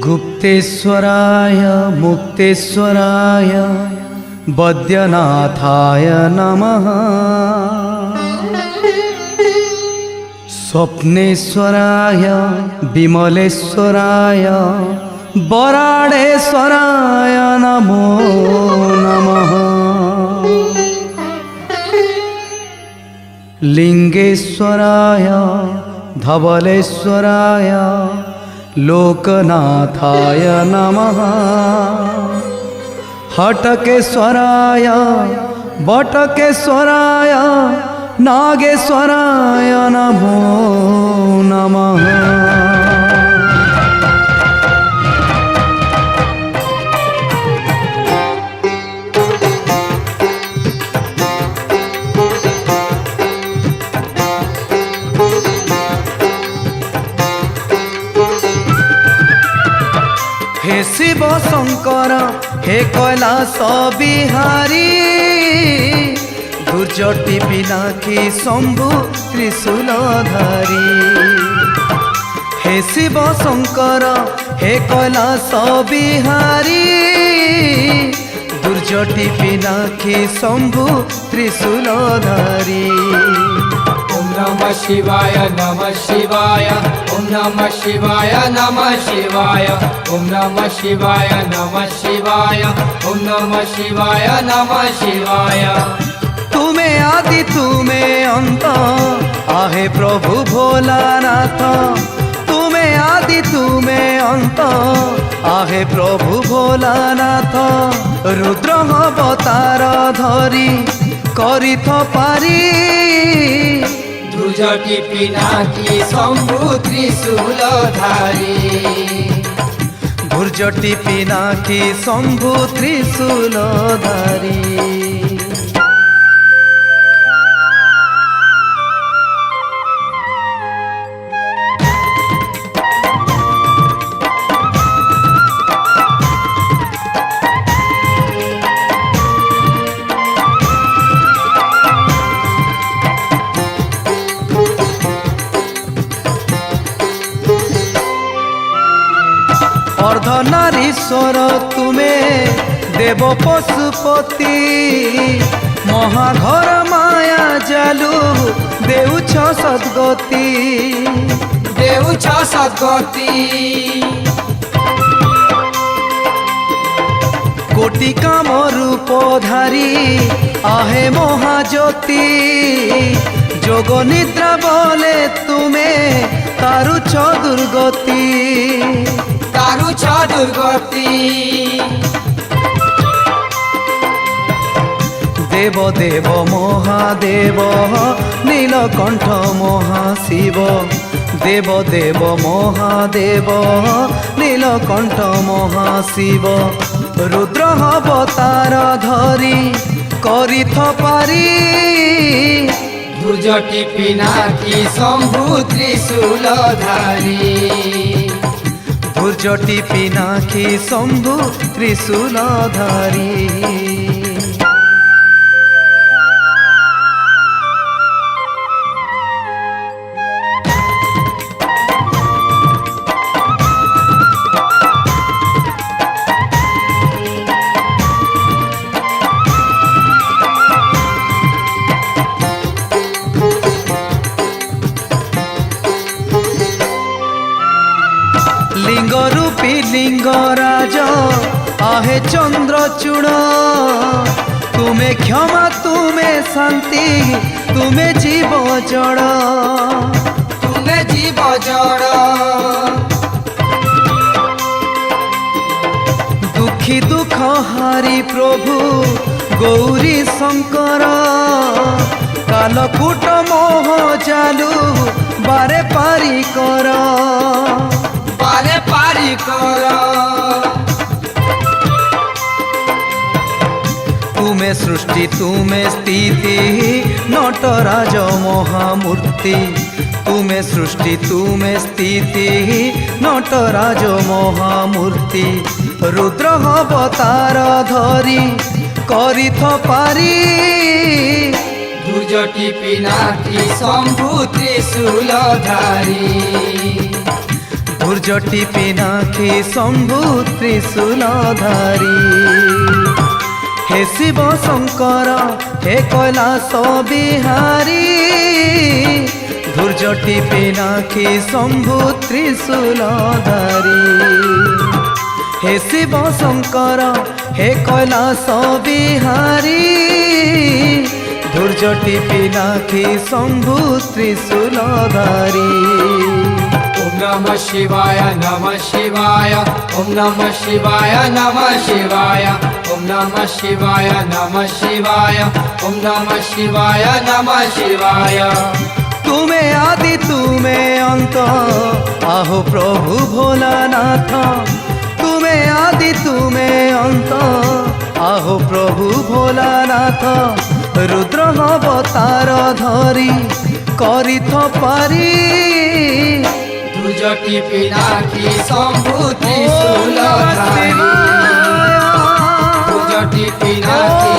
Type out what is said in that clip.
गुप्तेश्वराय मुक्तेश्वराय वैद्यनाथाय नमः। स्वप्नेश्वराय विमलेश्वराय वराडेश्वराय नमो नमः। लिंगेश्वराय धवलेश्वराय लोकनाथाय नमः। हटकेश्वराय बटकेश्वराय नागेश्वराय नमो नमः। हे शिव शंकर हे कैलास बिहारी दुर्जटी पिनाकी शंभु त्रिशूलधारी। हे शिव शंकर हे कैलास बिहारी दुर्जटी पिनाकी शंभु त्रिशूलधारी। ओम नमः शिवाय नमः शिवाय ओम नमः शिवाय नमः शिवाय ओम नमः शिवाय नमः शिवाय ओम नमः शिवाय नमः शिवाय। तुम्हें आदि तुम्हें अंत आहे प्रभु भोलानाथ। तुम्हें आदि तुम्हें अंत आहे प्रभु भोलानाथ। रुद्र अवतार धरी करिथ पारी दुर्जटी पिनाकी शंभु त्रिशूलधारी। दुर्जटी पिनाकी शंभु त्रिशूलधारी। अर्धनारीश्वर तुम्हें देव पशुपति महाघर माया जालू देउछ सद्गति। देउछ सद्गति कोटि काम रूपधारी आहे महाज्योति। जोग निद्रा बोले तुम्हें तारुछ दुर्गति। तारुछ दुर्गति देव देव महादेव नीलकंठ महाशिव। देव देव महादेव नीलकंठ महाशिव। रुद्र अवतार धरी करिथ पारी दुर्जटी पिनाकी शंभु त्रिशूलधारी। दुर्जटी पिनाकी शंभु त्रिशूलधारी। लिंग रूपी लिंगराज आहे चंद्रचूड़। तुम्हें क्षमा तुम्हें शांति तुम्हें जीव जड़। तुम्हें जीव जड़ दुखी दुख हारी प्रभु गौरी शंकर। कालकूट मोह जालू बारे पारी कर। पारे पारी कर तुम्हें सृष्टि तुम्हें स्थिति नटराज महामूर्ति। तुम्हें सृष्टि तुम्हें स्थिति नटराज महामूर्ति। रुद्र अवतार धरी करिथ पारी दुर्जटी पिनाकी शंभु त्रिशूलधारी। ধৈর্যটি পিনাখি শম্ভু ত্রিশূলধারী। হে শিব শঙ্কর হে কৈলাস বিহারী, ধৈর্যটি পিনাখি শম্ভু ত্রিশূলধারী। হে শিব শঙ্কর হে কৈলাস বিহারী, ধৈর্যটি পিনাখি শম্ভু ত্রিশূলধারী। ওম নমঃ শিবায় নমঃ শিবায়, ওম নমঃ শিবায় নমঃ শিবায়, ওম নমঃ শিবায় নমঃ শিবায়, ওম নমঃ শিবায় নমঃ শিবায়। তুমে আদি তুমে অন্ত, আহো প্রভু ভোলানাথ। তুমে আদি তুমে অন্ত, আহো প্রভু ভোলানাথ। রুদ্র অবতার ধরি করিথ পারি, ধৈর্যটি পিনাকি শম্ভু ত্রিশূলধারী। ধৈর্যটি পিনাকি